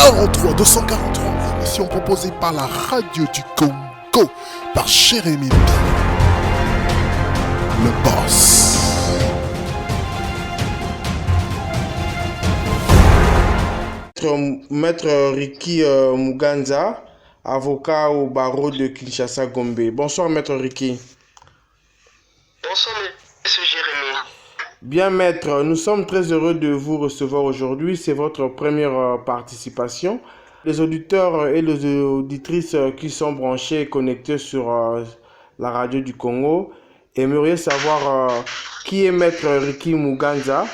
243, 243, émission proposée par la radio du Congo, par Jérémy le boss. Maître Ricky Muganza, avocat au barreau de Kinshasa-Gombe. Bonsoir, Maître Ricky. Bonsoir, Monsieur Jérémy. Bien, Maître, nous sommes très heureux de vous recevoir aujourd'hui. C'est votre première participation. Les auditeurs et les auditrices qui sont branchés et connectés sur la radio du Congo aimeraient savoir qui est Maître Ricky Muganza.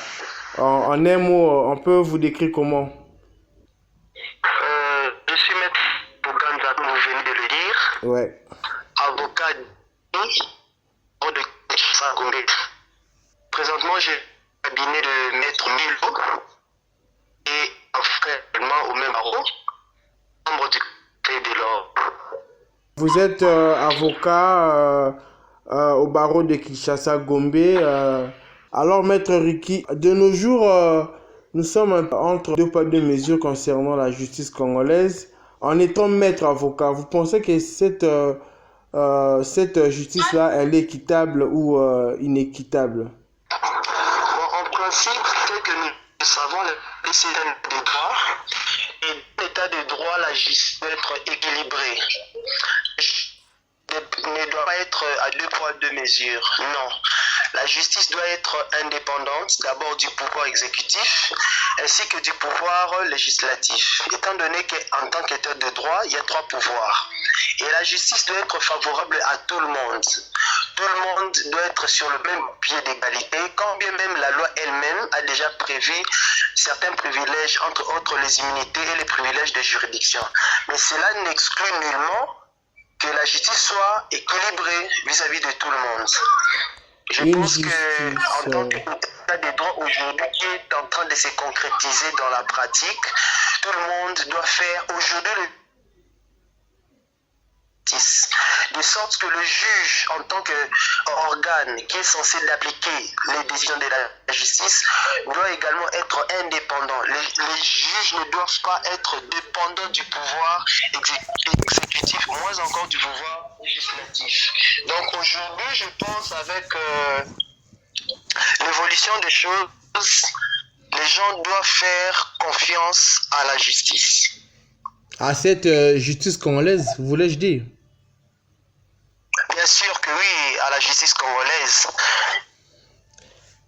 En un mot, on peut vous décrire comment? Je suis Maître Muganza, comme vous venez de le dire. Ouais. Avocat de Kinshasa-Gombe. Présentement, j'ai un cabinet de Maître Milo et actuellement au même barreau, membre du Conseil de l'ordre. Vous êtes avocat au barreau de Kinshasa-Gombe. Alors, Maître Ricky, de nos jours, nous sommes entre deux poids deux mesures concernant la justice congolaise. En étant maître avocat, vous pensez que cette justice-là, elle est équitable ou inéquitable? En principe, tel que nous le savons, le système de droit, et l'état de droit, la justice doit être équilibrée. Ne doit pas être à deux poids deux mesures. Non. La justice doit être indépendante, d'abord du pouvoir exécutif, ainsi que du pouvoir législatif. Étant donné qu'en tant qu'État de droit, il y a trois pouvoirs. Et la justice doit être favorable à tout le monde. Tout le monde doit être sur le même pied d'égalité, quand bien même la loi elle-même a déjà prévu certains privilèges, entre autres les immunités et les privilèges de juridiction. Mais cela n'exclut nullement que la justice soit équilibrée vis-à-vis de tout le monde. Je pense qu'en tant qu'État de droit aujourd'hui qui est en train de se concrétiser dans la pratique, tout le monde doit faire aujourd'hui le justice, de sorte que le juge, en tant qu'organe qui est censé appliquer les décisions de la justice, doit également être indépendant. Les juges ne doivent pas être dépendants du pouvoir exécutif, moins encore du pouvoir législatif. Donc aujourd'hui, je pense avec l'évolution des choses, les gens doivent faire confiance à la justice. À cette justice congolaise, voulais-je dire? Bien sûr que oui, à la justice congolaise.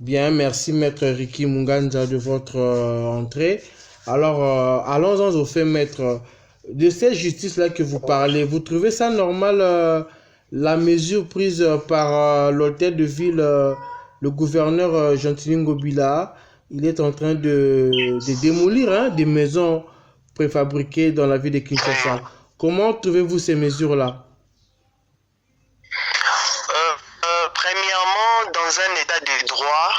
Bien, merci Maître Ricky Muganza de votre entrée. Alors, allons-en au fait, Maître. De cette justice-là que vous parlez, vous trouvez ça normal, la mesure prise par l'hôtel de ville, le gouverneur Gentilin Ngobila? Il est en train de démolir des maisons préfabriquées dans la ville de Kinshasa. Comment trouvez-vous ces mesures-là? Premièrement, dans un état de droit,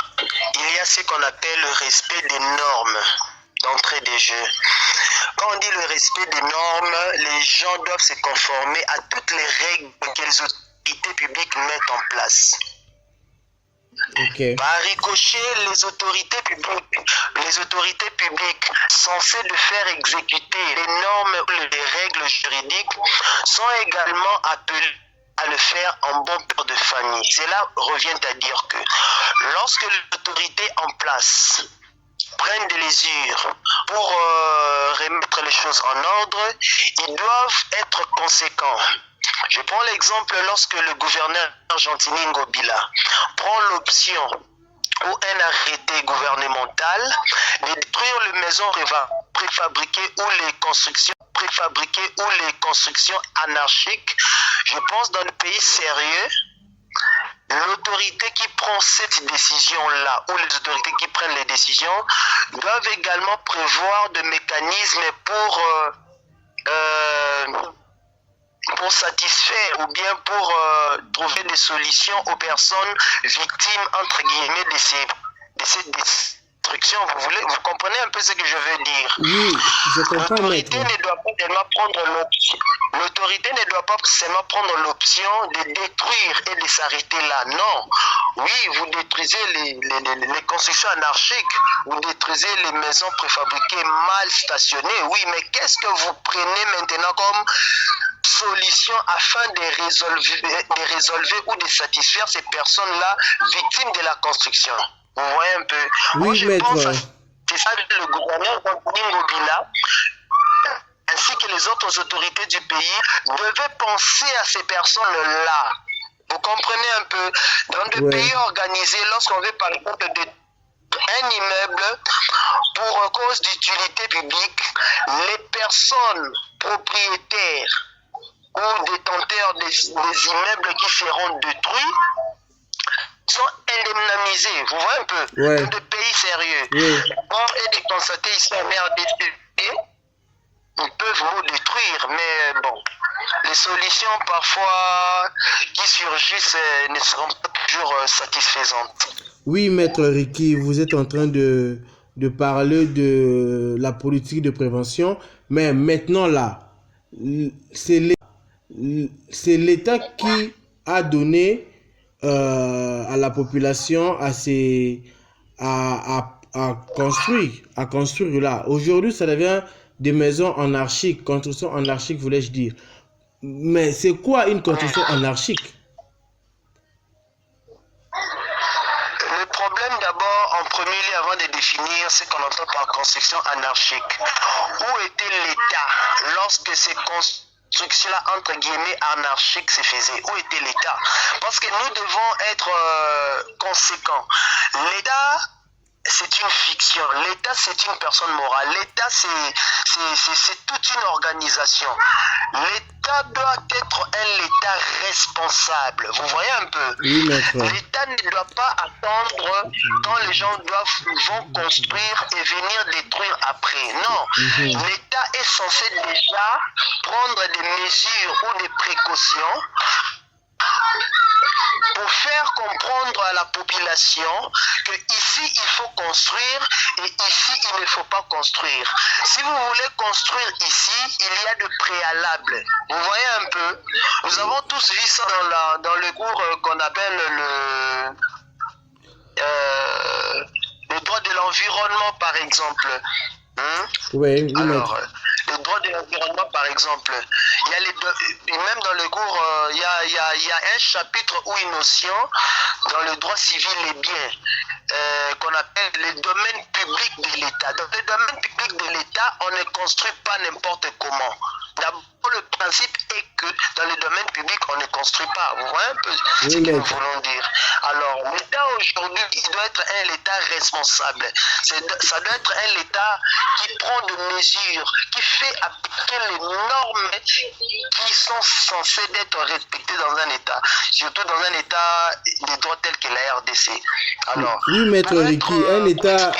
il y a ce qu'on appelle le respect des normes d'entrée des jeux. Quand on dit le respect des normes, les gens doivent se conformer à toutes les règles que les autorités publiques mettent en place. Okay. Par ricochet, les autorités publiques censées de faire exécuter les normes ou les règles juridiques sont également appelées à le faire en bon père de famille. Cela revient à dire que lorsque les autorités en place prennent des mesures pour remettre les choses en ordre, ils doivent être conséquents. Je prends l'exemple lorsque le gouverneur Gentilin Ngobila prend l'option ou un arrêté gouvernemental de détruire les maisons préfabriquées ou les constructions anarchiques. Je pense dans le pays sérieux, l'autorité qui prend cette décision-là ou les autorités qui prennent les décisions doivent également prévoir des mécanismes pour satisfaire ou bien pour trouver des solutions aux personnes victimes, entre guillemets, de ces construction, vous comprenez un peu ce que je veux dire? Oui, je comprends, maître. L'autorité ne doit pas seulement prendre l'option. L'autorité ne doit pas seulement prendre l'option de détruire et de s'arrêter là. Non. Oui, vous détruisez les constructions anarchiques, vous détruisez les maisons préfabriquées mal stationnées. Oui, mais qu'est-ce que vous prenez maintenant comme solution afin de résolver ou de satisfaire ces personnes-là victimes de la construction? Vous voyez un peu. Oui, moi, je maître. pense que c'est ça le gouverneur Ngobila ainsi que les autres autorités du pays devaient penser à ces personnes-là. Vous comprenez un peu? Dans des pays organisés, lorsqu'on veut par exemple un immeuble pour cause d'utilité publique, les personnes propriétaires ou détenteurs des immeubles qui seront détruits sont indemnisés. Vous voyez un peu? Dans des pays sérieux. Or, et de constater ici en RDC, ils peuvent vous détruire, mais bon, les solutions parfois qui surgissent ne seront pas toujours satisfaisantes. Oui, maître Ricky, vous êtes en train de parler de la politique de prévention, mais maintenant là, c'est l'État qui a donné à la population à construire là. Aujourd'hui, ça devient des maisons anarchiques, construction anarchique, voulais-je dire. Mais c'est quoi une construction anarchique? Le problème d'abord, en premier lieu, avant de définir ce qu'on entend par construction anarchique, où était l'État lorsque ces constructions-là, entre guillemets, anarchiques se faisaient? Où était l'État? Parce que nous devons être conséquents. L'État, c'est une fiction. L'État, c'est une personne morale. L'État, c'est toute une organisation. L'État doit être un État responsable. Vous voyez un peu? Oui, l'État ne doit pas attendre quand les gens vont construire et venir détruire après. Non. L'État est censé déjà prendre des mesures ou des précautions pour faire comprendre à la population que ici il faut construire et ici il ne faut pas construire. Si vous voulez construire ici, il y a de préalables. Vous voyez un peu? Nous avons tous vu ça dans le cours qu'on appelle le droit de l'environnement, par exemple. Oui, alors, le droit de l'environnement, par exemple, il y a même dans le cours, il y a un chapitre ou une notion dans le droit civil des biens qu'on appelle le domaine public de l'État. Dans le domaine public de l'État, on ne construit pas n'importe comment. D'abord, le principe est que dans le domaine public, on ne construit pas. Vous voyez un peu ce que nous voulons dire. Alors, l'État aujourd'hui, il doit être un État responsable. Ça doit être un État qui prend des mesures, qui fait appliquer les normes qui sont censées être respectées dans un État, surtout dans un État de droit tel que la RDC. Alors, oui, maître Ricky, un État,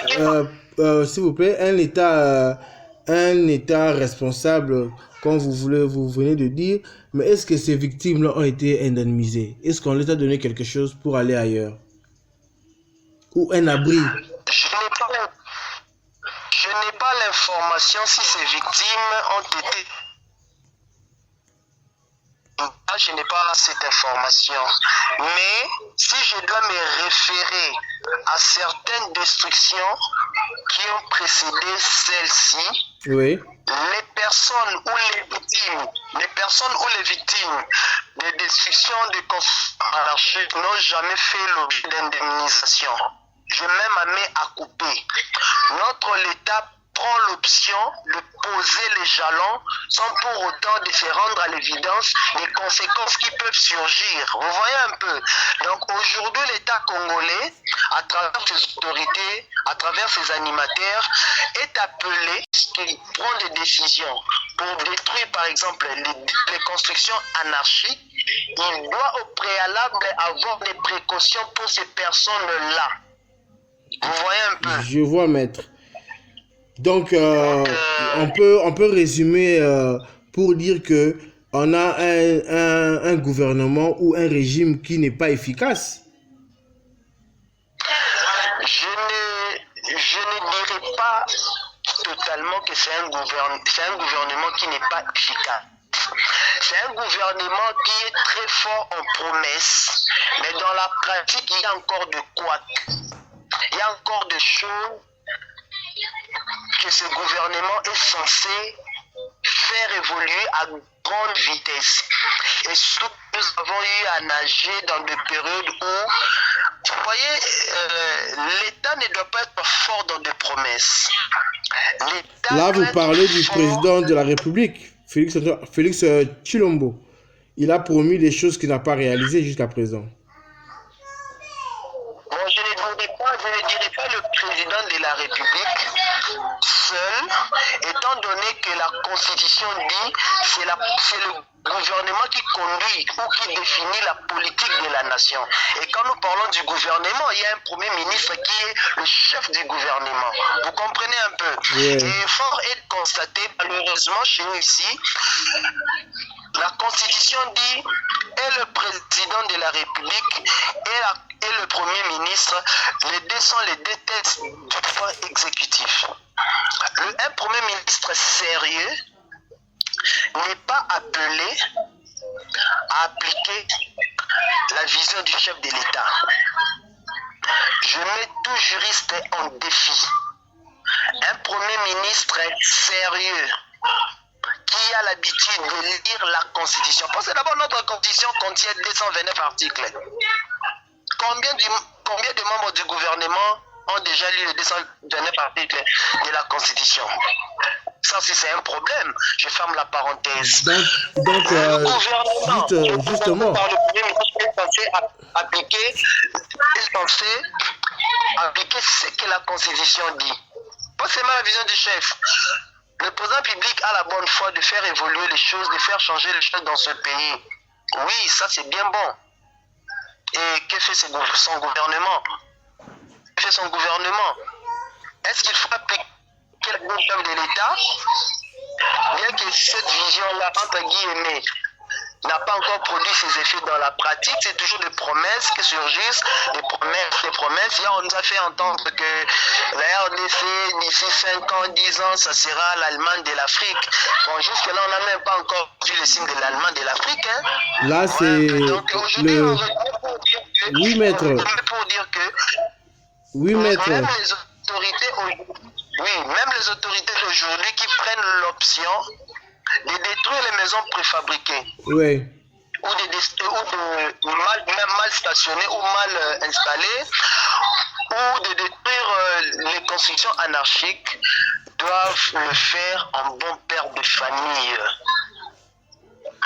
s'il vous plaît, un État responsable, comme vous venez de dire, mais est-ce que ces victimes-là ont été indemnisées? Est-ce qu'on leur a donné quelque chose pour aller ailleurs? Ou un abri? Je n'ai pas l'information si ces victimes ont été... Je n'ai pas cette information. Mais si je dois me référer à certaines destructions qui ont précédé celle-ci, oui, les personnes ou les victimes des destructions de constructions anarchiques n'ont jamais fait l'objet d'indemnisation. Je même amené à couper. Notre État prend l'option de poser les jalons sans pour autant de se rendre à l'évidence des conséquences qui peuvent surgir. Vous voyez un peu? Donc aujourd'hui, l'État congolais, à travers ses autorités, à travers ses animateurs, est appelé, qu'il prend des décisions pour détruire par exemple les constructions anarchiques. Il doit au préalable avoir des précautions pour ces personnes-là. Vous voyez un peu? Je vois, maître. Donc, on peut résumer pour dire que on a un gouvernement ou un régime qui n'est pas efficace. je ne dirais pas totalement que c'est un gouvernement qui n'est pas efficace. C'est un gouvernement qui est très fort en promesses, mais dans la pratique, il y a encore de quoi. Il y a encore des choses que ce gouvernement est censé faire évoluer à grande vitesse. Et surtout, nous avons eu à nager dans des périodes où, vous voyez, l'État ne doit pas être fort dans des promesses. Là, vous parlez du président de la République, Félix Tshilombo. Il a promis des choses qu'il n'a pas réalisées jusqu'à présent. Bon, je ne dirais pas le président de la République seul, étant donné que la Constitution dit c'est le gouvernement qui conduit ou qui définit la politique de la nation. Et quand nous parlons du gouvernement, il y a un premier ministre qui est le chef du gouvernement. Vous comprenez un peu? Yeah. Et fort est de constater, malheureusement chez nous ici, la Constitution dit et le président de la République et le premier ministre, les deux sont les deux têtes du pouvoir exécutif. Un premier ministre sérieux n'est pas appelé à appliquer la vision du chef de l'État. Je mets tout juriste en défi. Un premier ministre sérieux qui a l'habitude de lire la Constitution. Parce que d'abord, notre Constitution contient 229 articles. Combien de membres du gouvernement ont déjà lu les 229 articles de la Constitution? Ça, c'est un problème. Je ferme la parenthèse. Donc le gouvernement, justement, par le premier ministre, est censé appliquer ce que la Constitution dit. Pas seulement la vision du chef. Le président public a la bonne foi de faire évoluer les choses, de faire changer les choses dans ce pays. Oui, ça c'est bien bon. Et que fait son gouvernement? Que fait son gouvernement? Est-ce qu'il faut appliquer le chef de l'État? Bien que cette vision-là, entre guillemets, n'a pas encore produit ses effets dans la pratique, c'est toujours des promesses qui surgissent, des promesses. Là, on nous a fait entendre que la RDC, d'ici 5 ans, 10 ans, ça sera l'Allemagne de l'Afrique. Bon, jusque-là, on n'a même pas encore vu le signe de l'Allemagne de l'Afrique. Hein. Là, c'est donc, aujourd'hui, le... on pour dire que... Oui, maître. Pour dire que... Oui, maître. Même les autorités aujourd'hui qui prennent l'option de détruire les maisons préfabriquées. Oui. Ou mal stationnées ou mal installées, ou de détruire les constructions anarchiques, doivent le faire en bon père de famille.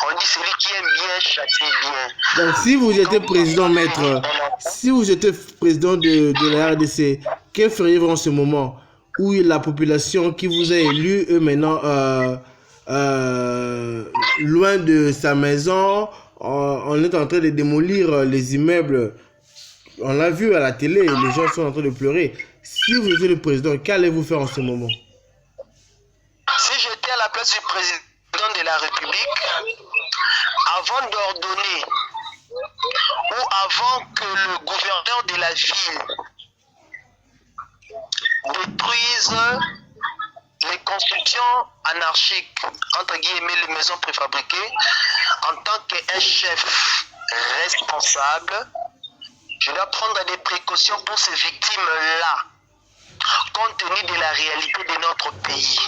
On dit celui qui aime bien châtie bien. Donc si vous étiez président, maître, si vous étiez président de la RDC, que feriez-vous en ce moment où la population qui vous a élu est maintenant loin de sa maison, on est en train de démolir les immeubles. On l'a vu à la télé, les gens sont en train de pleurer. Si vous étiez le président, qu'allez-vous faire en ce moment? Si j'étais à la place du président de la République, avant d'ordonner ou avant que le gouverneur de la ville détruise les constructions anarchiques, entre guillemets les maisons préfabriquées, en tant qu'un chef responsable, je dois prendre des précautions pour ces victimes-là, compte tenu de la réalité de notre pays.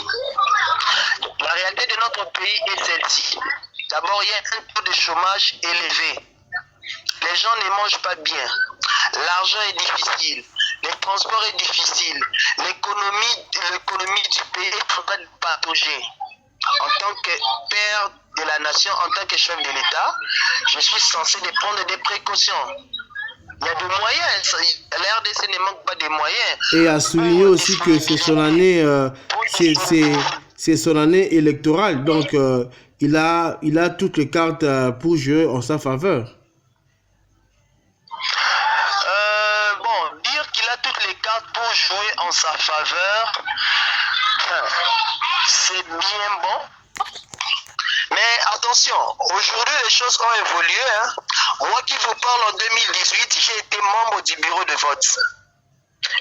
La réalité de notre pays est celle-ci. D'abord, il y a un taux de chômage élevé. Les gens ne mangent pas bien. L'argent est difficile. Le transport est difficile. L'économie du pays est en train de patauger. En tant que père de la nation, en tant que chef de l'État, je suis censé de prendre des précautions. Il y a des moyens. La RDC ne manque pas de moyens. Et à souligner aussi que c'est son année, c'est son année électorale. Donc, il a toutes les cartes pour jouer en sa faveur. Dire qu'il a toutes les cartes pour jouer en sa faveur, c'est bien bon. Mais attention, aujourd'hui les choses ont évolué. Moi qui vous parle en 2018, j'ai été membre du bureau de vote.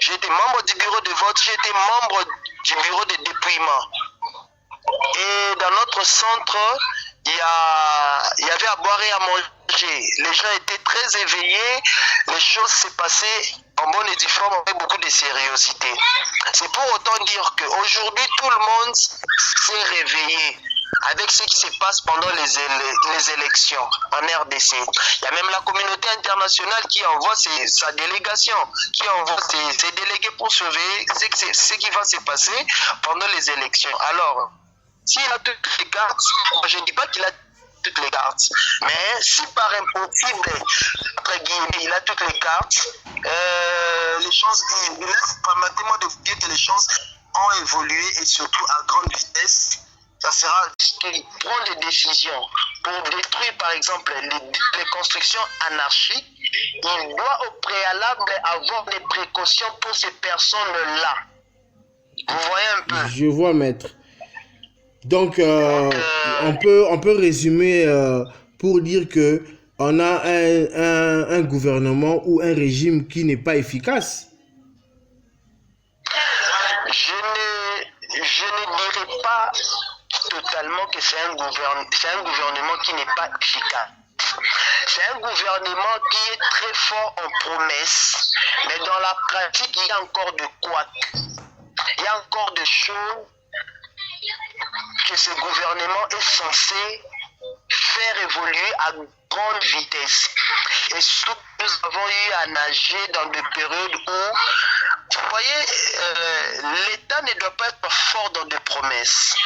J'ai été membre du bureau de vote, j'ai été membre du bureau de dépouillement. Et dans notre centre, il y avait à boire et à manger. Les gens étaient très éveillés. Les choses s'est passées en bonne et due forme avec beaucoup de sérieuxité. C'est pour autant dire qu'aujourd'hui, tout le monde s'est réveillé avec ce qui se passe pendant les élections en RDC. Il y a même la communauté internationale qui envoie sa délégation, qui envoie ses délégués pour surveiller ce qui va se passer pendant les élections. Alors, s'il a toutes les cartes, je ne dis pas qu'il a toutes les cartes, mais si par impossible, entre guillemets, il a toutes les cartes, les choses, permettez-moi de vous dire que les choses ont évolué et surtout à grande vitesse. Ça sera qu'il prend des décisions pour détruire par exemple les constructions anarchiques. Il doit au préalable avoir des précautions pour ces personnes-là. Vous voyez un peu? Je vois, maître. Donc, on peut résumer pour dire que on a un gouvernement ou un régime qui n'est pas efficace. Je ne dirais pas totalement que c'est un gouvernement qui n'est pas efficace. C'est un gouvernement qui est très fort en promesses, mais dans la pratique, il y a encore de quoi. Il y a encore des choses que ce gouvernement est censé faire évoluer à grande vitesse. Et surtout, nous avons eu à nager dans des périodes où, vous voyez, l'État ne doit pas être fort dans des promesses.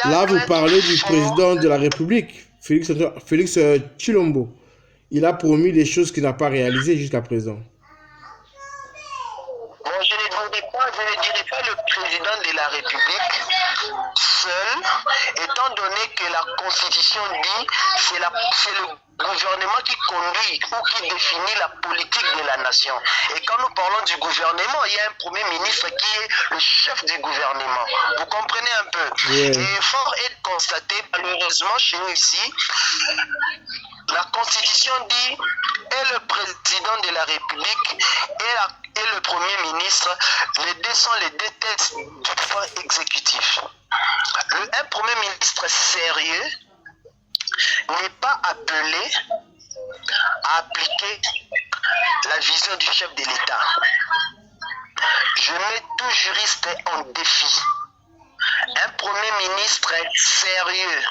Là, vous parlez du président de la République, Félix Tshilombo. Il a promis des choses qu'il n'a pas réalisées jusqu'à présent. Bon, je ne dirais pas le président de la République seul, étant donné que la Constitution dit c'est le gouvernement qui conduit ou qui définit la politique de la nation. Et quand nous parlons du gouvernement, il y a un premier ministre qui est le chef du gouvernement. Vous comprenez un peu? Yeah. Et fort est de constater, malheureusement chez nous ici, la Constitution dit et le président de la République et le premier ministre, les deux sont les deux têtes du pouvoir exécutif. Un premier ministre sérieux n'est pas appelé à appliquer la vision du chef de l'État. Je mets tout juriste en défi. Un premier ministre sérieux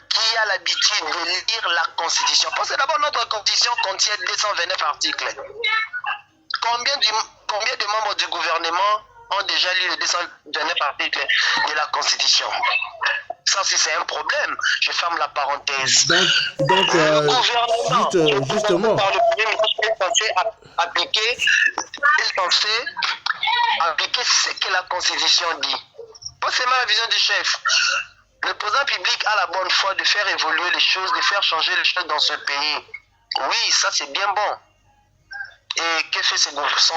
qui a l'habitude de lire la Constitution. Parce que d'abord, notre Constitution contient 229 articles. Combien de membres du gouvernement ont déjà lu les 229 articles de la Constitution? Ça, si c'est un problème, je ferme la parenthèse. Donc justement. Par le premier ministre est censé appliquer ce que la Constitution dit. Pas seulement la vision du chef. Le président public a la bonne foi de faire évoluer les choses, de faire changer les choses dans ce pays. Oui, ça c'est bien bon. Et que fait son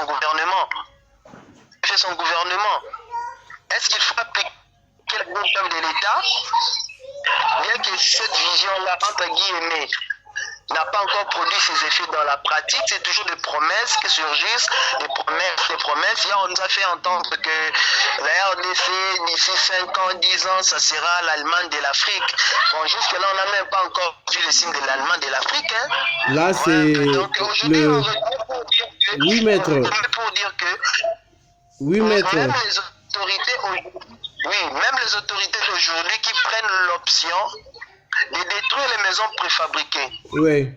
gouvernement? Que fait son gouvernement? Est-ce qu'il faut appliquer le chef de l'État? Bien que cette vision-là, entre guillemets, n'a pas encore produit ses effets dans la pratique, c'est toujours des promesses qui surgissent, des promesses. Hier, on nous a fait entendre que la RDC, d'ici 5 ans, 10 ans, ça sera l'Allemagne de l'Afrique. Bon, jusque-là, on n'a même pas encore vu le signe de l'Allemagne de l'Afrique. Hein. Là, c'est donc, aujourd'hui, on veut pour dire que... Oui, maître. Pour dire que... Oui, maître. Même les autorités d'aujourd'hui qui prennent l'option de détruire les maisons préfabriquées. Oui.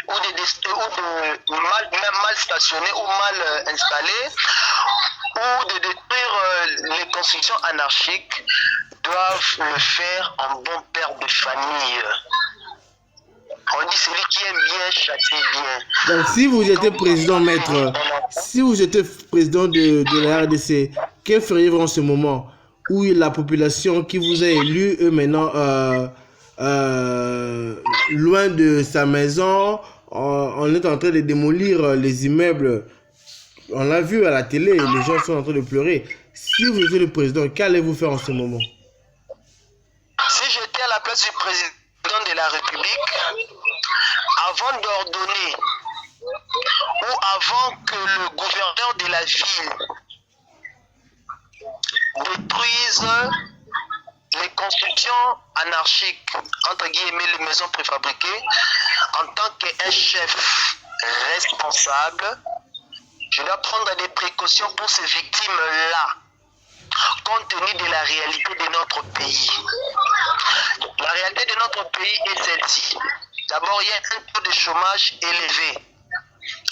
Ou mal stationnées ou mal installées, ou de détruire les constructions anarchiques, doivent le faire en bon père de famille. On dit celui qui aime bien châtie bien. Donc si vous étiez président, maître, si vous étiez président de la RDC, que feriez-vous en ce moment où la population qui vous a élu est maintenant loin de sa maison, on est en train de démolir les immeubles. On l'a vu à la télé, les gens sont en train de pleurer. Si vous étiez le président, qu'allez-vous faire en ce moment? Si j'étais à la place du président de la République, avant d'ordonner ou avant que le gouverneur de la ville détruise les constructions anarchiques, entre guillemets les maisons préfabriquées, en tant qu'un chef responsable, je dois prendre des précautions pour ces victimes-là, compte tenu de la réalité de notre pays. La réalité de notre pays est celle-ci. D'abord, il y a un taux de chômage élevé.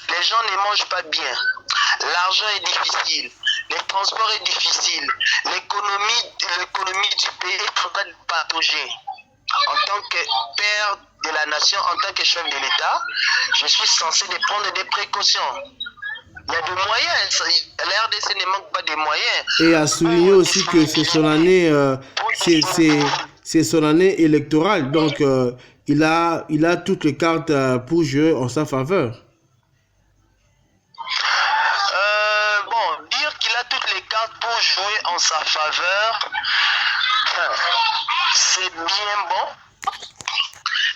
Les gens ne mangent pas bien. L'argent est difficile. Le transport est difficile. L'économie du pays est en train de patauger. En tant que père de la nation, en tant que chef de l'État, je suis censé de prendre des précautions. Il y a des moyens. La RDC ne manque pas de moyens. Et à souligner aussi que c'est son année, c'est son année électorale. Donc, il a toutes les cartes pour jouer en sa faveur. Dire qu'il a toutes les cartes pour jouer en sa faveur, c'est bien bon.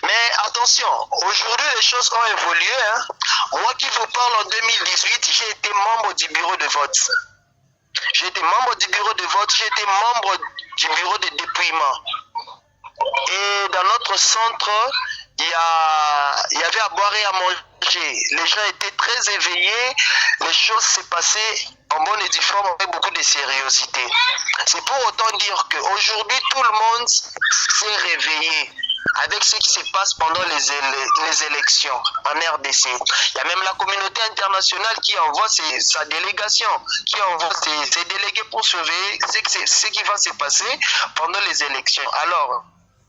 Mais attention, aujourd'hui les choses ont évolué. Moi qui vous parle en 2018, j'ai été membre du bureau de vote. J'ai été membre du bureau de vote, j'ai été membre du bureau de dépouillement. Et dans notre centre, il y avait à boire et à manger. Les gens étaient très éveillés. Les choses s'est passées en bonne et due forme avec beaucoup de sérieuxité. C'est pour autant dire qu'aujourd'hui, tout le monde s'est réveillé avec ce qui se passe pendant les élections en RDC. Il y a même la communauté internationale qui envoie sa délégation, qui envoie ses délégués pour surveiller ce qui va se passer pendant les élections. Alors,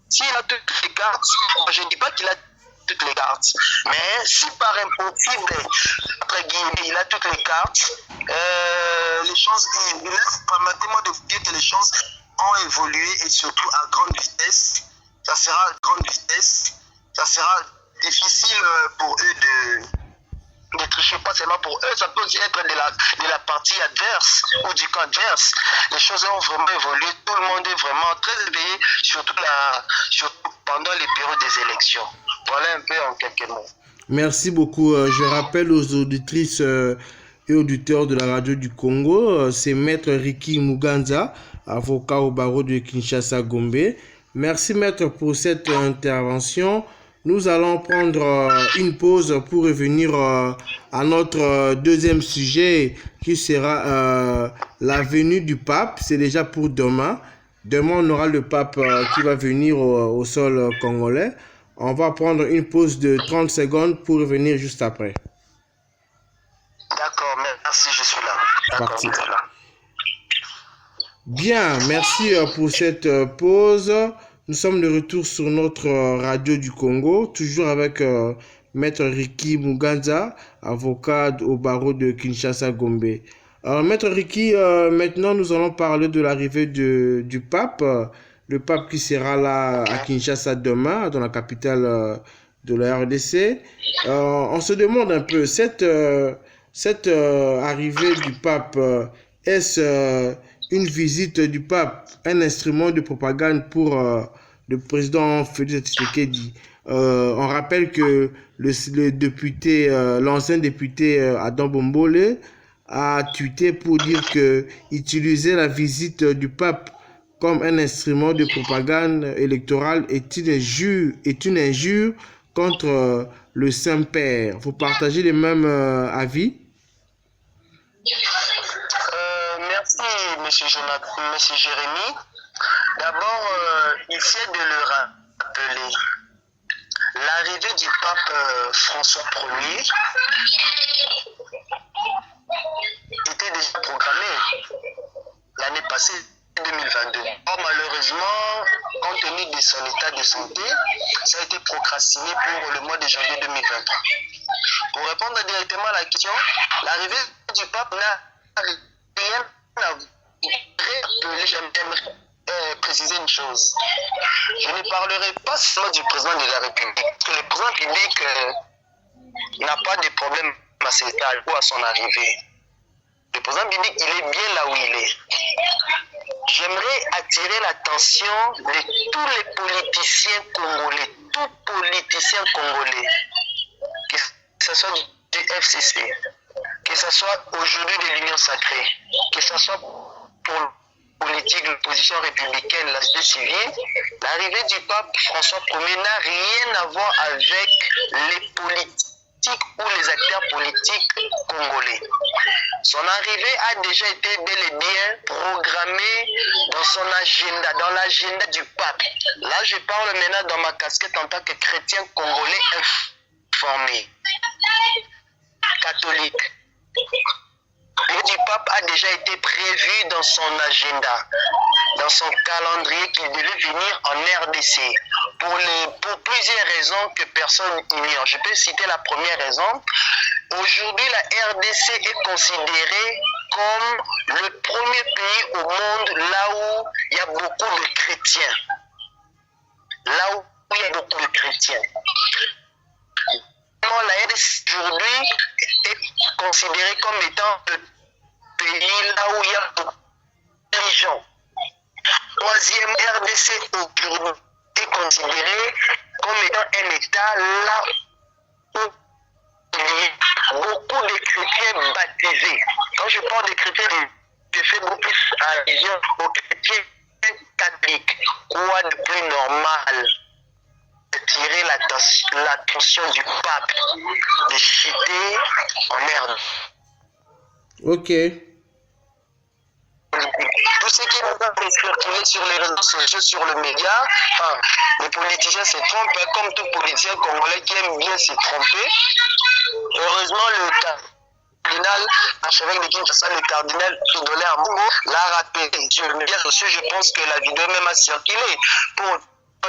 s'il a toutes les cartes, je ne dis pas qu'il a toutes les cartes, mais si par impossible, entre guillemets, il a toutes les cartes, les choses, permettez-moi de vous dire que les choses ont évolué et surtout à grande vitesse. Ça sera à grande vitesse, ça sera difficile pour eux de tricher, pas seulement pour eux, ça peut aussi être de la partie adverse ou du camp adverse. Les choses ont vraiment évolué, tout le monde est vraiment très éveillé, surtout pendant les périodes des élections. Voilà un peu en quelques mots. Merci beaucoup. Je rappelle aux auditrices et auditeurs de la radio du Congo, c'est Maître Ricky Muganza, avocat au barreau de Kinshasa-Gombe. Merci Maître pour cette intervention. Nous allons prendre une pause pour revenir à notre deuxième sujet qui sera la venue du pape. C'est déjà pour demain. Demain, on aura le pape qui va venir au sol congolais. On va prendre une pause de 30 secondes pour revenir juste après. D'accord, merci, je suis là. Parti. Bien, merci pour cette pause. Nous sommes de retour sur notre radio du Congo, toujours avec Maître Ricky Muganza, avocat au barreau de Kinshasa-Gombe. Maître Ricky, maintenant nous allons parler de l'arrivée du pape, le pape qui sera là à Kinshasa demain, dans la capitale de la RDC. On se demande un peu, cette arrivée du pape, est-ce une visite du pape, un instrument de propagande pour le président Félix Tshisekedi? On rappelle que le député, l'ancien député Adam Bombole a tweeté pour dire que utiliser la visite du pape comme un instrument de propagande électorale est une injure contre le Saint-Père. Vous partagez les mêmes avis? Merci, monsieur Jérémy. D'abord, il faut de le rappeler. L'arrivée du pape François Ier était déjà programmée l'année passée, 2022. Or, malheureusement, compte tenu de son état de santé, ça a été procrastiné pour le mois de janvier 2023. Pour répondre directement à la question, l'arrivée du pape n'a rien à voir. J'aimerais préciser une chose. Je ne parlerai pas seulement du président de la République. Parce que le président de la République n'a pas de problème à cet âge ou à son arrivée. Le président de la République, il est bien là où il est. J'aimerais attirer l'attention de tous les politiciens congolais, que ce soit du du FCC, que ce soit aujourd'hui de l'Union sacrée, que ce soit pour politique, l'opposition républicaine, la société civile, l'arrivée du pape François Ier n'a rien à voir avec les politiques ou les acteurs politiques congolais. Son arrivée a déjà été bel et bien programmée dans son agenda, dans l'agenda du pape. Là, je parle maintenant dans ma casquette en tant que chrétien congolais informé, catholique. Le du pape a déjà été prévu dans son agenda, dans son calendrier qu'il devait venir en RDC pour plusieurs raisons que personne ignore. Je peux citer la première raison. Aujourd'hui, la RDC est considérée comme le premier pays au monde là où il y a beaucoup de chrétiens. Là où il y a beaucoup de chrétiens. La RDC aujourd'hui est considérée comme étant le pays là où il y a beaucoup de religions. Troisième, RDC aujourd'hui est considéré comme étant un État là où il y a beaucoup de chrétiens baptisés. Quand je parle de chrétiens, je fais beaucoup plus allusion aux chrétiens catholiques. Quoi de plus normal d'attirer l'attention du pape, de chuter en merde. Ok. Tout ce qui est circulé sur les réseaux sociaux, sur le média, enfin, les politiciens se trompent, comme tout politicien congolais qui aime bien se tromper. Heureusement, le cardinal, archevêque de Kinshasa, le cardinal Fridolin Ambongo, l'a rappelé sur les médias sociaux. Je pense que la vidéo même a circulé pour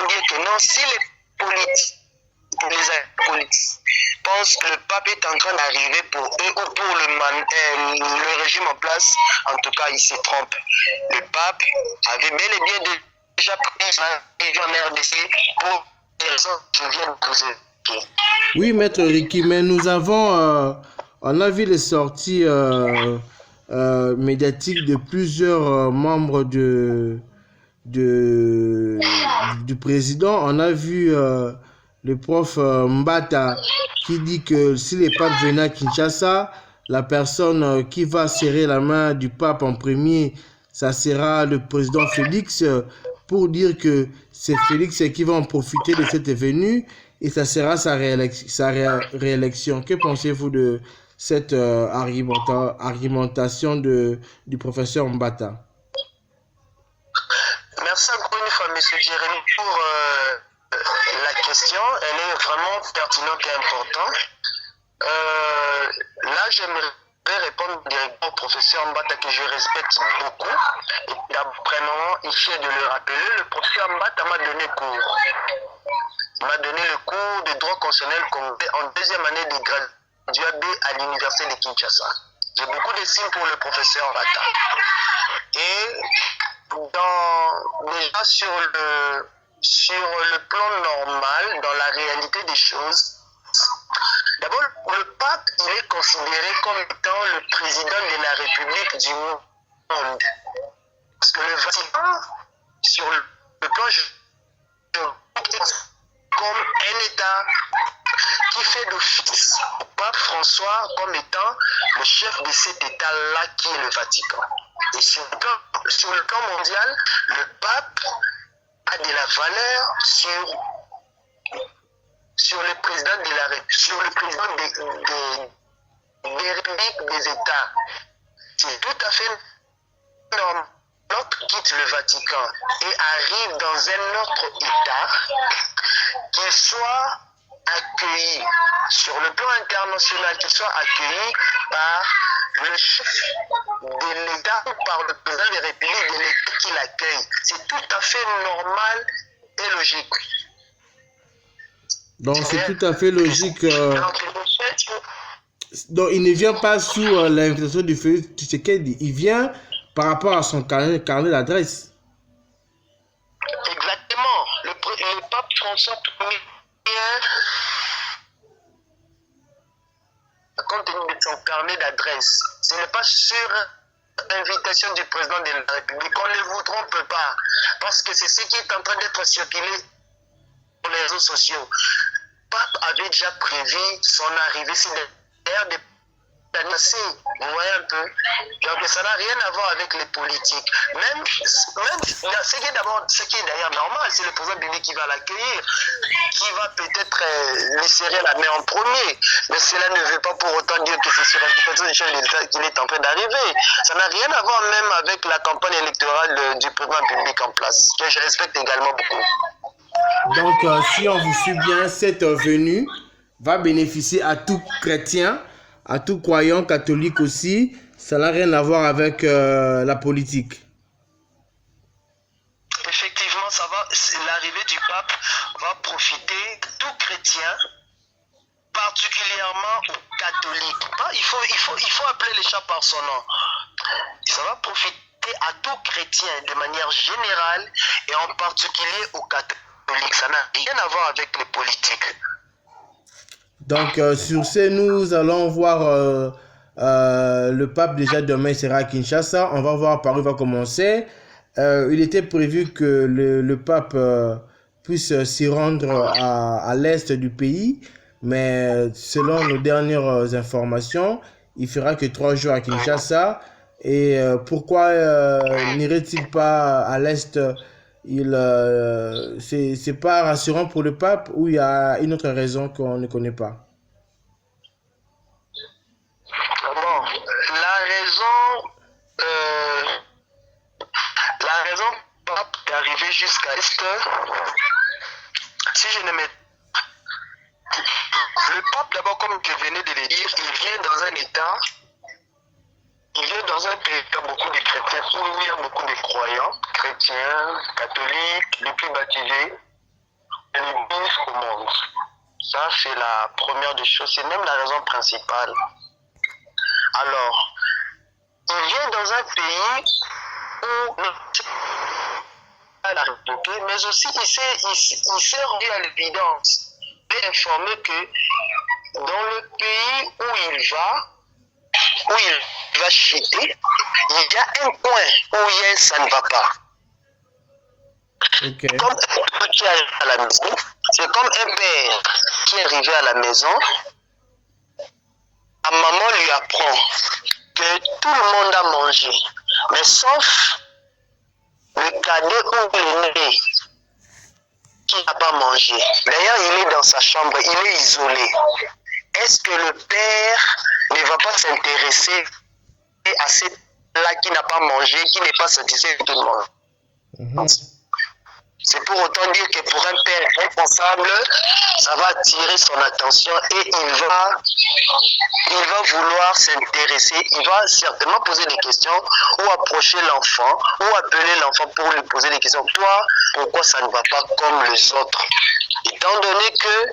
dire que non, si les politiques pensent que le pape est en train d'arriver pour eux ou pour le régime en place, en tout cas, ils se trompent. Le pape avait bel et bien déjà pris sa région en RDC pour les raisons que je viens de vous expliquer. Oui, Maître Ricky, mais nous avons, on a vu les sorties médiatiques de plusieurs membres du président. On a vu le prof Mbata qui dit que si les papes venaient à Kinshasa, la personne qui va serrer la main du pape en premier, ça sera le président Félix, pour dire que c'est Félix qui va en profiter de cette venue et ça sera sa réélection. Que pensez-vous de cette argumentation du professeur Mbata? Merci encore une fois, M. Jérémy, pour la question. Elle est vraiment pertinente et importante. Là, j'aimerais répondre directement au professeur Mbata, que je respecte beaucoup. Et premièrement, il fait de le rappeler, le professeur Mbata m'a donné cours. Il m'a donné le cours de droit constitutionnel en deuxième année de graduat B à l'université de Kinshasa. J'ai beaucoup d'estime pour le professeur Mbata. Et déjà sur le plan normal, dans la réalité des choses, d'abord, le pape, il est considéré comme étant le président de la République du monde. Parce que le Vatican, sur le plan comme un État qui fait d'office au pape François comme étant le chef de cet État-là qui est le Vatican. Et sur le plan mondial, le pape a de la valeur sur le président des républiques des États. C'est tout à fait normal. L'autre quitte le Vatican et arrive dans un autre État, qu'il soit accueilli sur le plan international, qu'il soit accueilli par le chef de l'État ou par le président des républiques de l'État qui l'accueille. C'est tout à fait normal et logique. Donc c'est tout à fait logique. Donc il ne vient pas sous l'invitation du Félix Tshisekedi, il vient par rapport à son carnet d'adresse. Exactement. Le pape François Ier, compte tenu de son carnet d'adresse, ce n'est pas sur invitation du président de la République. On ne vous trompe pas, parce que c'est ce qui est en train d'être circulé sur les réseaux sociaux. Le pape avait déjà prévu son arrivée ces des assez, vous voyez un peu. Donc ça n'a rien à voir avec les politiques. Même ce qui est d'ailleurs normal, c'est le président Béni qui va l'accueillir, qui va peut-être lui serrer la main en premier. Mais cela ne veut pas pour autant dire que c'est sur un chef d'État qu'il est en train d'arriver. Ça n'a rien à voir même avec la campagne électorale du président public en place, que je respecte également beaucoup. Donc, si on vous suit bien, cette venue va bénéficier à tout chrétien, à tout croyant catholique aussi. Ça n'a rien à voir avec la politique. Effectivement, l'arrivée du pape va profiter de tout chrétien, particulièrement aux catholiques. Il faut appeler les chats par son nom. Ça va profiter à tout chrétien de manière générale et en particulier aux catholiques. Ça n'a rien à voir avec les politiques. Donc, sur ce, nous allons voir le pape déjà demain sera à Kinshasa. On va voir par où il va commencer. Il était prévu que le pape puisse s'y rendre à l'est du pays, mais selon nos dernières informations, il fera que 3 jours à Kinshasa. Et pourquoi n'irait-il pas à l'est? C'est pas rassurant pour le pape, ou il y a une autre raison qu'on ne connaît pas? Bon, la raison pape d'arriver jusqu'à l'est, si je ne me... Le pape, d'abord, comme je venais de le dire, il vient dans un état, il vient dans un pays où il y a beaucoup de chrétiens, où il y a beaucoup de croyants, chrétiens, catholiques, les plus baptisés, et l'Église au monde. Ça, c'est la première des choses, c'est même la raison principale. Alors, il vient dans un pays où la République, mais aussi il s'est rendu à l'évidence d'informer que dans le pays où il va chuter, il y a un point où ça ne va pas. Okay. Comme un qui arrive à la maison, c'est comme un père qui est arrivé à la maison, la maman lui apprend que tout le monde a mangé, mais sauf le cadet ou l'aîné qui n'a pas mangé. D'ailleurs, il est dans sa chambre, il est isolé. Est-ce que le père ne va pas s'intéresser à celui-là qui n'a pas mangé, qui n'est pas satisfait de tout le monde? C'est pour autant dire que pour un père responsable, ça va attirer son attention et il va vouloir s'intéresser, il va certainement poser des questions ou approcher l'enfant ou appeler l'enfant pour lui poser des questions. Toi, pourquoi ça ne va pas comme les autres? Étant donné que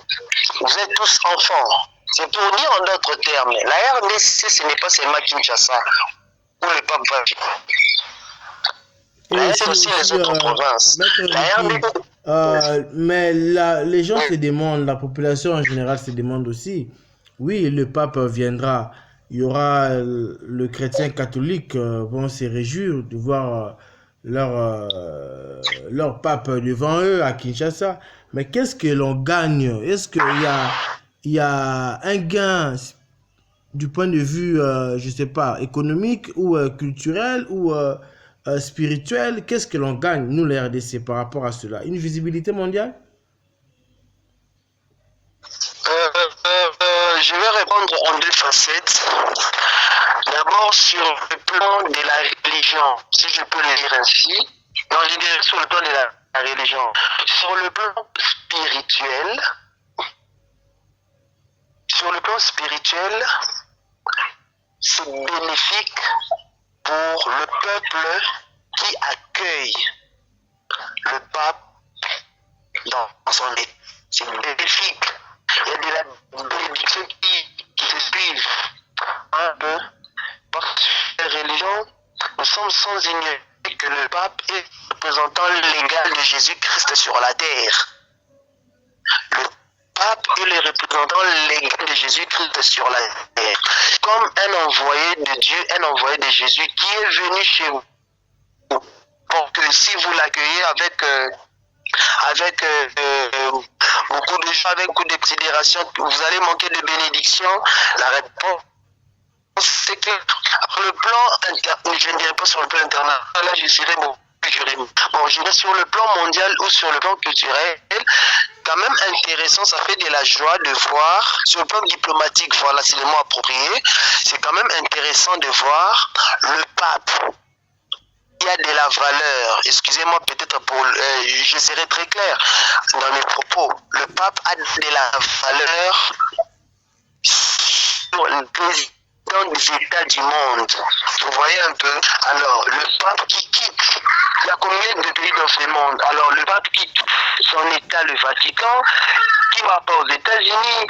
vous êtes tous enfants, c'est pour dire en d'autres termes, la RDC, ce n'est pas seulement Kinshasa où le pape va vivre. C'est aussi les autres provinces. Mais les gens se demandent, la population en général se demande aussi, oui, le pape viendra, il y aura le chrétien catholique vont se réjouir de voir leur pape devant eux à Kinshasa. Mais qu'est-ce que l'on gagne? Est-ce qu'il y a un gain du point de vue, je sais pas, économique ou culturel ou spirituel? Qu'est-ce que l'on gagne, nous, les RDC, par rapport à cela? Une visibilité mondiale? Je vais répondre en 2 facettes. D'abord, sur le plan de la religion, si je peux le dire ainsi. Non, je dirais sur le plan de la religion. Sur le plan spirituel, c'est bénéfique pour le peuple qui accueille le pape dans son état. C'est bénéfique. Il y a de la bénédiction qui se suivent un peu. Parce que les religions, nous sommes sans ignorer que le pape est le représentant légal de Jésus-Christ sur la terre. Le pape est le représentant légal de Jésus-Christ sur la terre. Comme un envoyé de Dieu, un envoyé de Jésus qui est venu chez vous. Pour que si vous l'accueillez avec avec beaucoup de gens, avec beaucoup de considérations, vous allez manquer de bénédiction. La réponse, c'est clair. Sur le plan je ne dirais pas sur le plan international, là je serais bon, je dirais sur le plan mondial ou sur le plan culturel, quand même intéressant, ça fait de la joie de voir, sur le plan diplomatique, voilà, c'est le mot approprié, c'est quand même intéressant de voir le pape. Il y a de la valeur, excusez-moi peut-être je serai très clair dans mes propos, le pape a de la valeur sur le président des États du monde. Vous voyez un peu. Alors, le pape qui quitte, il y a combien de pays dans ce monde? Alors, le pape quitte son État, le Vatican, qui va pas aux États-Unis,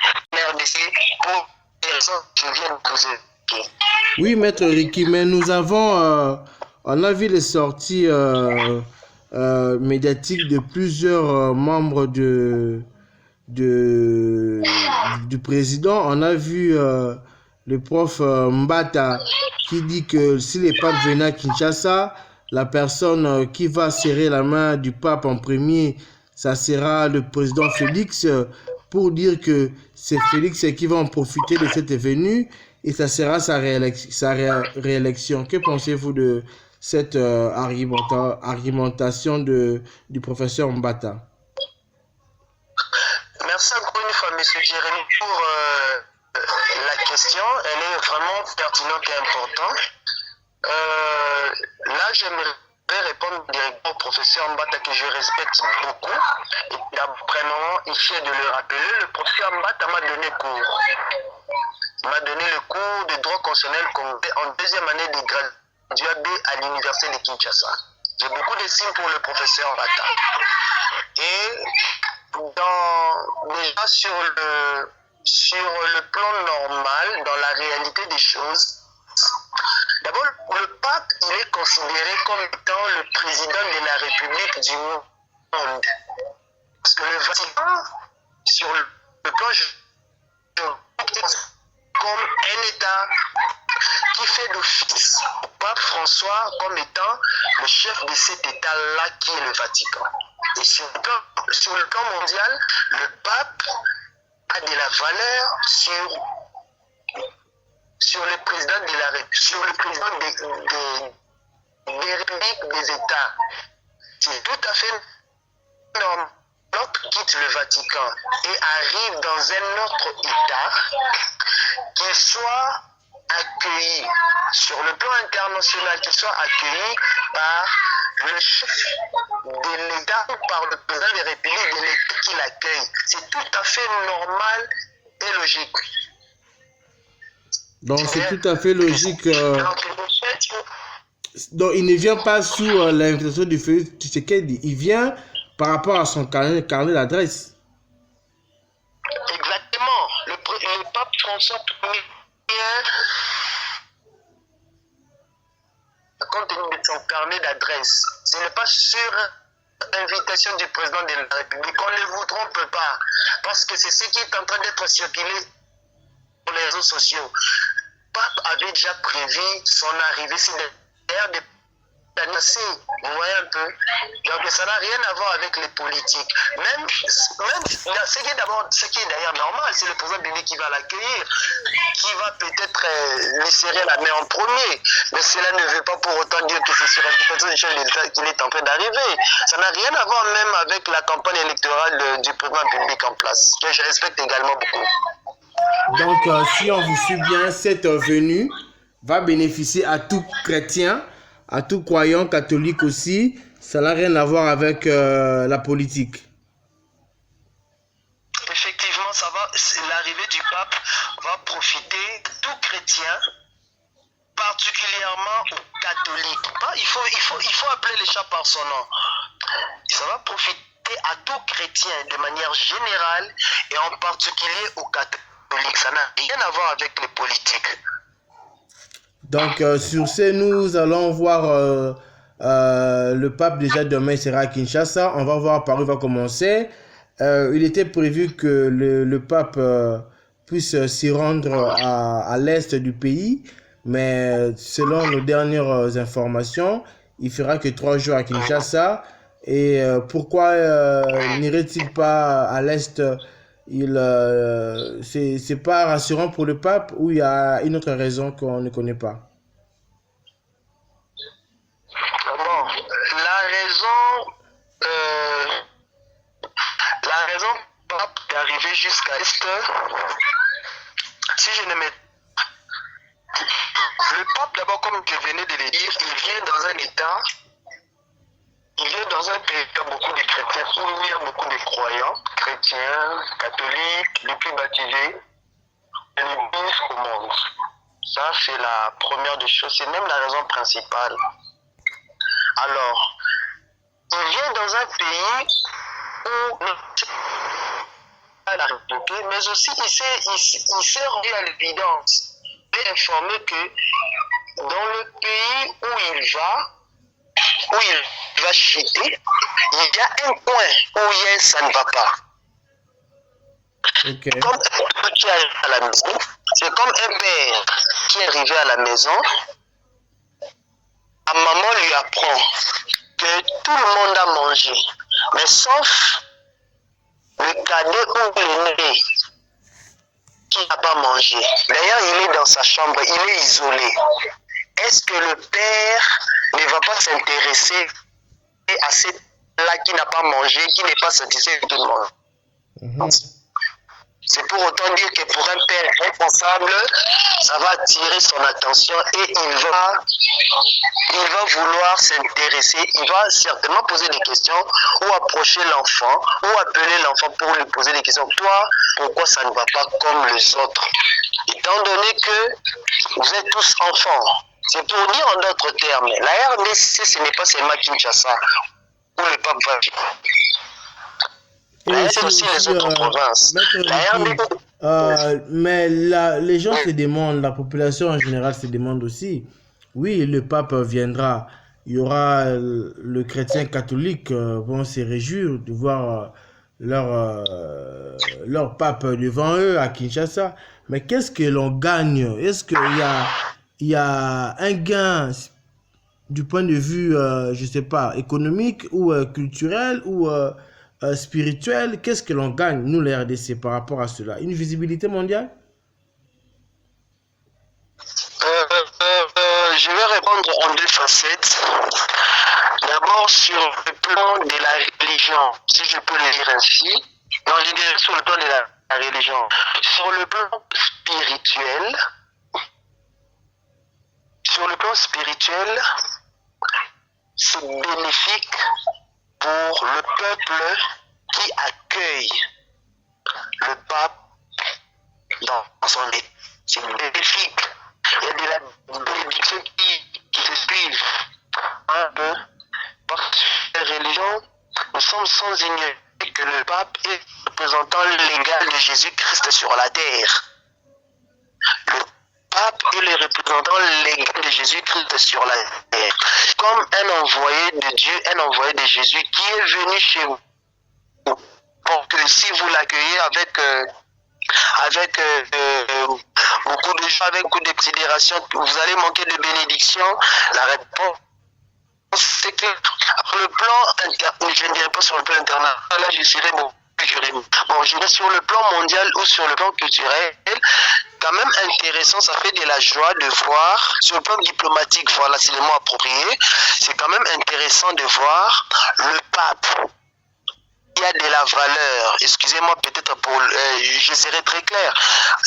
RDC, pour les raisons que je viens de vous évoquer. Oui, Maître Ricky, mais nous avons, on a vu les sorties médiatiques de plusieurs membres du président. On a vu le prof Mbata qui dit que si les papes venaient à Kinshasa, la personne qui va serrer la main du pape en premier, ça sera le président Félix, pour dire que c'est Félix qui va en profiter de cette venue et ça sera sa réélection. Que pensez-vous de cette argumentation du professeur Mbata? Merci encore une fois, M. Jérémy, pour la question. Elle est vraiment pertinente et importante. Là, j'aimerais répondre directement au professeur Mbata, que je respecte beaucoup. Et premièrement, il fait de le rappeler, le professeur Mbata m'a donné cours. Il m'a donné le cours de droit constitutionnel en deuxième année de graduat B à l'université de Kinshasa. J'ai beaucoup d'estime pour le professeur Mbata. Et déjà sur le plan normal, dans la réalité des choses, d'abord, le pape, il est considéré comme étant le président de la République du monde. Parce que le Vatican, sur le plan comme un État qui fait d'office au pape François comme étant le chef de cet État-là qui est le Vatican. Et sur le plan mondial, le pape a de la valeur sur le président des républiques des États. C'est tout à fait normal. L'autre quitte le Vatican et arrive dans un autre État, qu'il soit accueilli sur le plan international, qu'il soit accueilli par le chef de l'État ou par le président de la République de l'État qui l'accueille. C'est tout à fait normal et logique. Donc c'est tout à fait logique. Donc il ne vient pas sous l'invitation du Félix Tshisekedi, il vient par rapport à son carnet d'adresse. Exactement. Le pape François Ier, compte tenu de son carnet d'adresse, ce n'est pas sur invitation du président de la République. On ne vous trompe pas, parce que c'est ce qui est en train d'être circulé sur les réseaux sociaux. Le pape avait déjà prévu son arrivée, c'est d'ailleurs des annoncé, vous voyez un peu. Donc ça n'a rien à voir avec les politiques. Même ce qui est d'ailleurs normal, c'est le président public qui va l'accueillir, qui va peut-être lui serrer la main en premier. Mais cela ne veut pas pour autant dire que c'est sur l'invitation du chef de l'État qu'il est en train d'arriver. Ça n'a rien à voir même avec la campagne électorale du président public en place, que je respecte également beaucoup. Donc si on vous suit bien, cette venue va bénéficier à tout chrétien, à tout croyant catholique aussi. Ça n'a rien à voir avec la politique. Effectivement, l'arrivée du pape va profiter de tout chrétien, particulièrement aux catholiques. Il faut appeler les chats par son nom. Ça va profiter à tout chrétien de manière générale et en particulier aux catholiques. Ça n'a rien à voir avec les politiques. Donc, sur ce, nous allons voir le pape déjà demain, il sera à Kinshasa. On va voir par où il va commencer. Il était prévu que le pape puisse s'y rendre à l'est du pays, mais selon nos dernières informations, il fera que 3 jours à Kinshasa Et pourquoi n'irait-il pas à l'Est? C'est pas rassurant pour le pape ou il y a une autre raison qu'on ne connaît pas? Bon, la raison, euh, la raison pape d'arriver jusqu'à Est, si je ne me... Le pape, d'abord, comme je venais de le dire, il vient dans un état, il vient dans un pays où il y a beaucoup de chrétiens, où il y a beaucoup de croyants, chrétiens, catholiques, les plus baptisés, et l'Église au monde. Ça, c'est la première des choses, c'est même la raison principale. Alors, il vient dans un pays où la République, mais aussi il s'est rendu à l'évidence et informé que dans le pays où il va chuter, il y a un point où ça ne va pas. Ok. Comme un père qui arrive à la maison, c'est comme un père qui est arrivé à la maison, la maman lui apprend que tout le monde a mangé, mais sauf le cadet ou l'aîné qui n'a pas mangé. D'ailleurs, il est dans sa chambre, il est isolé. Est-ce que le père ne va pas s'intéresser à cet là qui n'a pas mangé, qui n'est pas satisfait de tout le monde? C'est pour autant dire que pour un père responsable, ça va attirer son attention et il va vouloir s'intéresser, il va certainement poser des questions ou approcher l'enfant ou appeler l'enfant pour lui poser des questions. Toi, pourquoi ça ne va pas comme les autres? Étant donné que vous êtes tous enfants, c'est pour dire en d'autres termes, la RDC, ce n'est pas seulement Kinshasa où le pape va vivre. C'est aussi les autres provinces. Mais les gens se demandent, la population en général se demande aussi, oui, le pape viendra, il y aura le chrétien catholique vont se réjouir de voir leur pape devant eux à Kinshasa. Mais qu'est-ce que l'on gagne? Est-ce qu'il y a un gain du point de vue, je sais pas, économique ou culturel ou spirituel? Qu'est-ce que l'on gagne, nous, les RDC, par rapport à cela? Une visibilité mondiale? Je vais répondre en deux facettes. D'abord, sur le plan de la religion, si je peux le dire ainsi. Non, je dirais sur le plan de la religion. Sur le plan spirituel, c'est bénéfique pour le peuple qui accueille le pape dans son état. C'est bénéfique. Il y a de la bénédiction qui se suivent. Parce que la religion, nous sommes sans ignorer que le pape est le représentant légal de Jésus-Christ sur la terre. Le pape est le représentant légal de Jésus-Christ sur la terre. Comme un envoyé de Dieu, un envoyé de Jésus qui est venu chez vous. Pour que si vous l'accueillez avec beaucoup de gens, avec beaucoup de considération, vous allez manquer de bénédiction. La réponse, c'est que sur le plan, je ne dirais pas sur le plan international, là je dirais sur le plan mondial ou sur le plan culturel, quand même intéressant, ça fait de la joie de voir, sur le plan diplomatique, voilà, c'est le mot approprié, c'est quand même intéressant de voir le pape. Il y a de la valeur, excusez-moi peut-être je serai très clair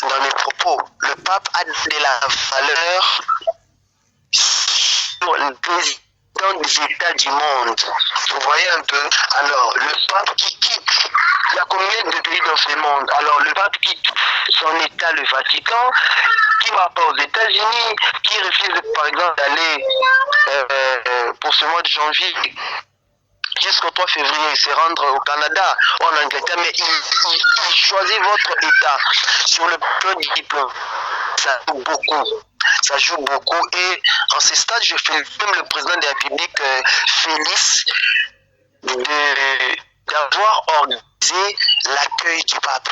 dans mes propos, le pape a de la valeur sur le président des États du monde. Vous voyez un peu? Alors, le pape qui quitte, il y a combien de pays dans ce monde? Alors, le pape quitte son État, le Vatican, qui va pas aux États-Unis, qui refuse par exemple d'aller pour ce mois de janvier jusqu'au 3 février, se rendre au Canada ou en Angleterre, mais il choisit votre État sur le plan du diplôme. Ça joue beaucoup. Ça joue beaucoup. Et en ce stade, je fais même le président de la République, Félix, d'avoir organisé l'accueil du pape.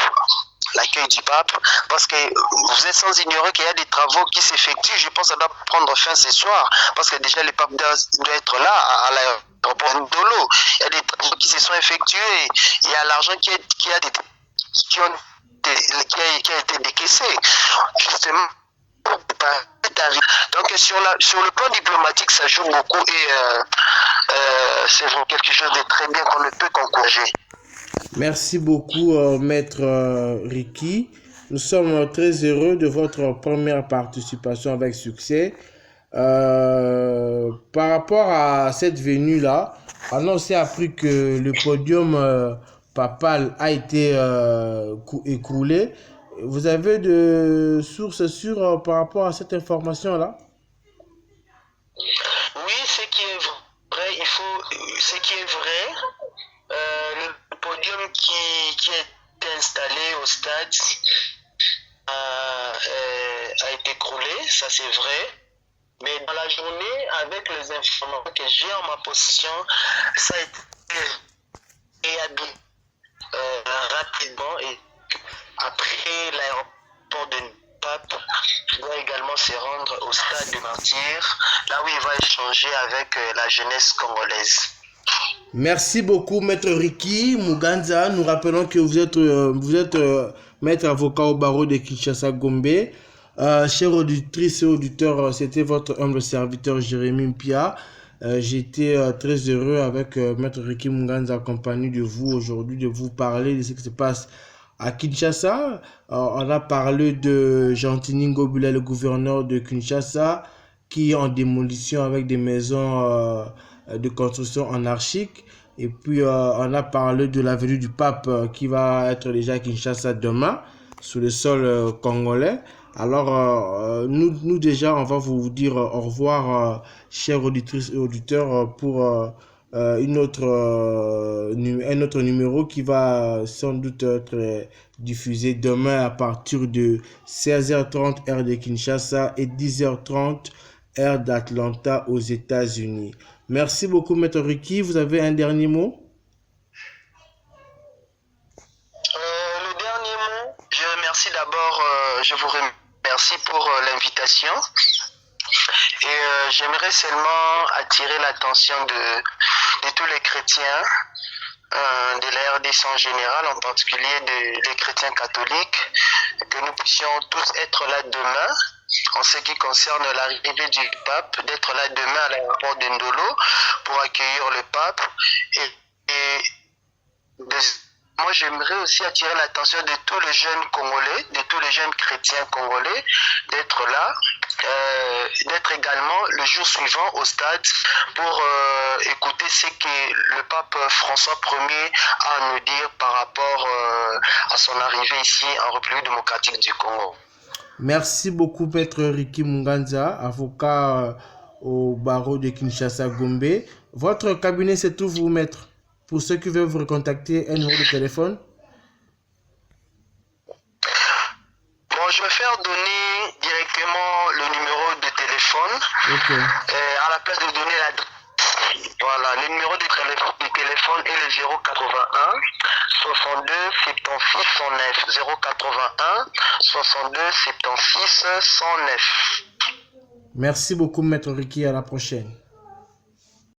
L'accueil du pape, parce que vous êtes sans ignorer qu'il y a des travaux qui s'effectuent. Je pense que ça doit prendre fin ce soir, parce que déjà le pape doit être là à l'aéroport l'aéroport Ndolo. Il y a des travaux qui se sont effectués. Il y a l'argent qui a été décaissé. Justement, donc sur le plan diplomatique, ça joue beaucoup et c'est quelque chose de très bien qu'on ne peut qu'encourager. Merci beaucoup, Maître Ricky. Nous sommes très heureux de votre première participation avec succès. Par rapport à cette venue-là, on a aussi appris que le podium papal a été écroulé. Vous avez de sources sûres par rapport à cette information-là? Oui, ce qui est vrai, ce qui est vrai, le podium qui est installé au stade a été écroulé, ça c'est vrai. Mais dans la journée, avec les informations que j'ai en ma possession, ça a été réhabillé rapidement et après l'aéroport de Pape doit également se rendre au stade du Martyr, là où il va échanger avec la jeunesse congolaise. Merci beaucoup, Maître Ricky Muganza. Nous rappelons que vous êtes maître avocat au barreau de Kinshasa Gombe. Chers auditrices et auditeurs, c'était votre humble serviteur Jérémy Mpia. J'étais très heureux avec Maître Ricky Muganza accompagné de vous aujourd'hui, de vous parler de ce qui se passe à Kinshasa. On a parlé de Gentini Ngobila, le gouverneur de Kinshasa, qui est en démolition avec des maisons de construction anarchique. Et puis, on a parlé de la venue du pape qui va être déjà à Kinshasa demain, sur le sol congolais. Alors, nous déjà, on va vous dire au revoir, chers auditrices et auditeurs, pour un autre numéro qui va sans doute être diffusé demain à partir de 16h30 heure de Kinshasa et 10h30 heure d'Atlanta aux États-Unis. Merci beaucoup, Maître Ricky. Vous avez un dernier mot? Le dernier mot, je vous remercie pour l'invitation. Et j'aimerais seulement attirer l'attention de tous les chrétiens de la RDC en général, en particulier les chrétiens catholiques, que nous puissions tous être là demain en ce qui concerne l'arrivée du pape, d'être là demain à l'aéroport de Ndolo pour accueillir le pape. Moi, j'aimerais aussi attirer l'attention de tous les jeunes Congolais, de tous les jeunes chrétiens congolais, d'être là, d'être également le jour suivant au stade pour écouter ce que le pape François Ier a à nous dire par rapport à son arrivée ici en République démocratique du Congo. Merci beaucoup, Maître Ricky Muganza, avocat au barreau de Kinshasa Gombe. Votre cabinet se trouve où, Maître? Pour ceux qui veulent vous recontacter, un numéro de téléphone? Bon, je vais faire donner directement le numéro de téléphone. Okay. À la place de donner l'adresse. Voilà, le numéro de téléphone est le 081 62 76 109. 081 62 76 109. Merci beaucoup, Maître Ricky. À la prochaine.